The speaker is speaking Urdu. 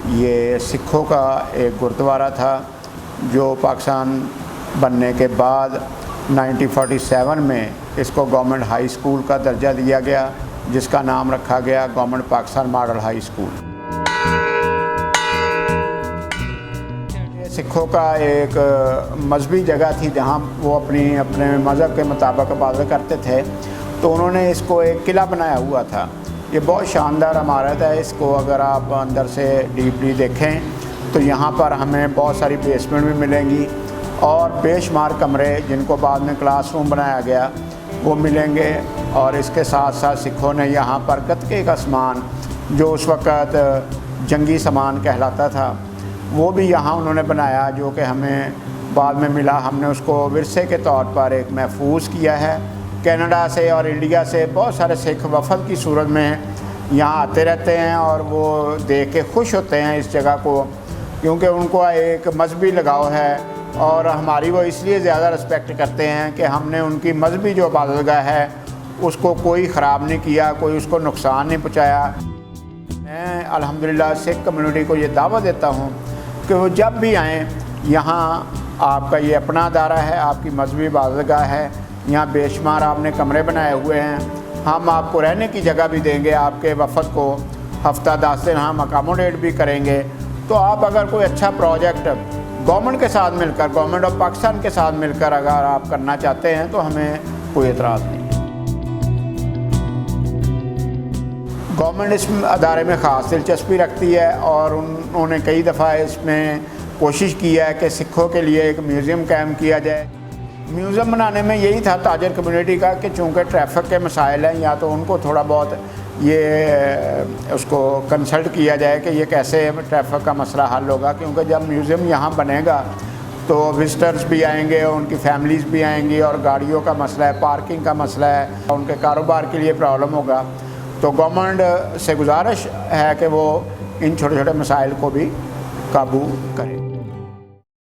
یہ سکھوں کا ایک گردوارہ تھا جو پاکستان بننے کے بعد 1947 میں اس کو گورنمنٹ ہائی اسکول کا درجہ دیا گیا، جس کا نام رکھا گیا government Pakistan model high school. سکھوں کا ایک مذہبی جگہ تھی جہاں وہ اپنے مذہب کے مطابق عبادت کرتے تھے، تو انہوں نے اس کو ایک قلعہ بنایا ہوا تھا۔ یہ بہت شاندار عمارت ہے، اس کو اگر آپ اندر سے ڈیپلی دیکھیں تو یہاں پر ہمیں بہت ساری بیسمنٹ بھی ملیں گی اور بے شمار کمرے جن کو بعد میں کلاس روم بنایا گیا وہ ملیں گے، اور اس کے ساتھ ساتھ سکھوں نے یہاں پر گتکے کا سامان جو اس وقت جنگی سامان کہلاتا تھا وہ بھی یہاں انہوں نے بنایا، جو کہ ہمیں بعد میں ملا۔ ہم نے اس کو ورثے کے طور پر ایک محفوظ کیا ہے۔ کینیڈا سے اور انڈیا سے بہت سارے سکھ وفد کی صورت میں یہاں آتے رہتے ہیں اور وہ دیکھ کے خوش ہوتے ہیں اس جگہ کو، کیونکہ ان کو ایک مذہبی لگاؤ ہے اور ہماری وہ اس لیے زیادہ رسپیکٹ کرتے ہیں کہ ہم نے ان کی مذہبی جو عبادت گاہ ہے اس کو کوئی خراب نہیں کیا، کوئی اس کو نقصان نہیں پہنچایا۔ میں الحمدللہ سکھ کمیونٹی کو یہ دعوت دیتا ہوں کہ وہ جب بھی آئیں، یہاں آپ کا یہ اپنا ادارہ ہے، آپ کی مذہبی عبادت گاہ ہے، یہاں بے شمار آپ نے کمرے بنائے ہوئے ہیں، ہم آپ کو رہنے کی جگہ بھی دیں گے، آپ کے وفد کو ہفتہ 10 دن ہم اکاموڈیٹ بھی کریں گے۔ تو آپ اگر کوئی اچھا پروجیکٹ گورنمنٹ کے ساتھ مل کر، گورنمنٹ آف پاکستان کے ساتھ مل کر اگر آپ کرنا چاہتے ہیں تو ہمیں کوئی اعتراض نہیں۔ گورنمنٹ اس ادارے میں خاص دلچسپی رکھتی ہے اور انہوں نے کئی دفعہ اس میں کوشش کی ہے کہ سکھوں کے لیے ایک میوزیم قائم کیا جائے۔ میوزیم بنانے میں یہی تھا تاجر کمیونٹی کا کہ چونکہ ٹریفک کے مسائل ہیں، یا تو ان کو تھوڑا بہت یہ اس کو کنسلٹ کیا جائے کہ یہ کیسے ٹریفک کا مسئلہ حل ہوگا، کیونکہ جب میوزیم یہاں بنے گا تو وزٹرز بھی آئیں گے، ان کی فیملیز بھی آئیں گی، اور گاڑیوں کا مسئلہ ہے، پارکنگ کا مسئلہ ہے، ان کے کاروبار کے لیے پرابلم ہوگا۔ تو گورنمنٹ سے گزارش ہے کہ وہ ان چھوٹے چھوٹے مسائل کو بھی قابو کرے۔